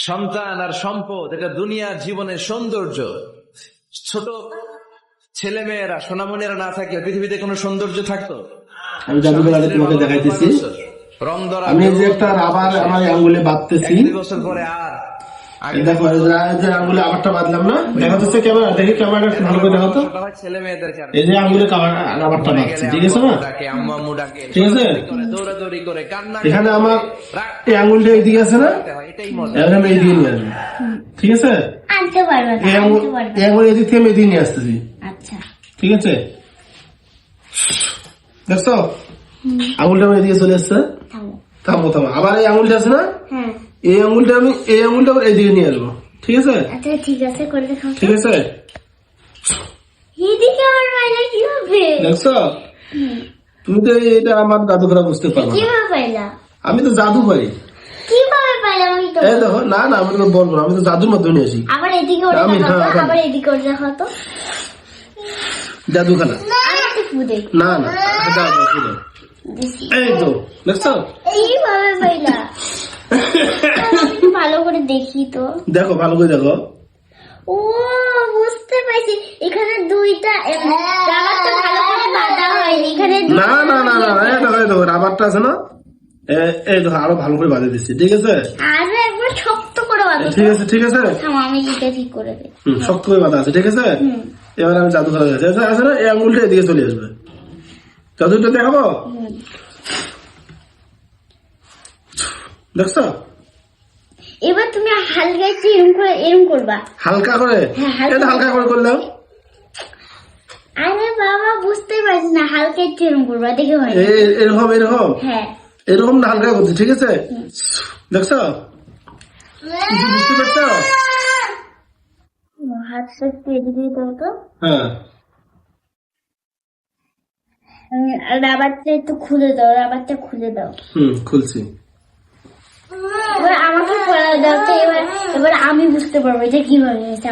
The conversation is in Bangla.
সন্তান আর সম্পদ এটা দুনিয়ার জীবনের সৌন্দর্য। ছোট ছেলে মেয়েরা সোনামণিরা না থাকলে পৃথিবীতে কোনো সৌন্দর্য থাকতো? আমি জাদুঘর আগে তোমাকে দেখাইতেছি। রং ধরা আমি এই যে একটা রাবার আমার আঙ্গুলে বাঁধতেছি, 2 বছর পরে আর এই দেখো এই যে আঙ্গুলে আবারটা বাঁধলাম না, দেখা যাচ্ছে ক্যামেরা, দেখি ক্যামেরাটা একটু ভালো করে দেখো তো। ছেলে মেয়েদের এই যে আঙ্গুলে রাবারটা বাঁধছি, ঠিক আছে না? আম্মু আম্মু ডাকে, ঠিক আছে। দৌড়াদৌড়ি করে কান্না, এখানে আমার এই আঙ্গুলটা এইদিকে আছে না, এটাই মজা। এখানে আমি এইদিকে নিয়ে আসবো, ঠিক আছে? আনতে পারবে না, এই আঙ্গুল এদিক থেকে আমি এদিকে নিয়ে আসতেছি, আচ্ছা ঠিক আছে? দেখছো আঙ্গুলটা আমার এদিকে চলে আসছে। থামো। থামো থামো, আবার এই আঙ্গুলটা আছে না, হ্যাঁ এই আঙ্গুলটা আবার এইদিকে নিয়ে আসবো, ঠিক আছে? আচ্ছা ঠিক আছে, করে দেখাও। ঠিক আছে, এদিকে আমার পাইলা কিভাবে? দেখছো? তুমি তো এটা আমার জাদুঘরা বুঝতে পারো না। কিভাবে পাইলা? আমি তো জাদু পারি। কিভাবে পাইলা আমি তো এই দেখো, না না আমি তো বলবো না, আমি তো জাদুর মাধ্যমে আসি। আবার এদিকে করে আমি- দেখাও তো, হ্যাঁ, আবার এদিকে করে দেখাও তো। জাদুখানা আমি একটু ফুদে না না, দাও, দাও, দাও। দেখি এই তো দেখছো, কিভাবে পাইলা? একটু ভালো করে দেখি তো। দেখো ভালো করে দেখো। ও বুঝতে পারছি, এখানে দুইটা রাবারটা ভালো করে বাঁধা হয়নি, এখানে না না না না, এই দেখো এই দেখো রাবারটা আছে না, এই দেখো আরো ভালো করে বাঁধে দিচ্ছি, ঠিক আছে? আরো একবার শক্ত করে বাঁধো তো। ঠিক আছে ঠিক আছে, থামো, আমি এটা ঠিক করে দিই। শক্ত করে বাঁধা আছে, ঠিক আছে? হুম। এবার আমি জাদুঘরা আছে আছে না, এই আঙুলটা এদিকে চলে আসবে, জাদুটা দেখাবো, হুম। দেখছো? এবার তুমি হালকা একটু এরম করবা। হালকা করে, হ্যাঁ, হালকা এটা হালকা করে করলাম। আরে বাবা বুঝতে পারছি না, হালকা একটু এরম করবা, দেখে হয় না। এরকম এরকম হ্যাঁ এরকম না, হালকা করছি, ঠিক আছে? দেখছো? কিছু বুঝতে পারছো? হাতটা একটু এদিকে দাও তো। হ্যাঁ রাবারটা একটু খুলে দাও, রাবারটা খুলে দাও। খুলছি। এবার আমাকে পড়া দাও তো, এবার আমি বুঝতে পারবো এটা কিভাবে হয়েছে।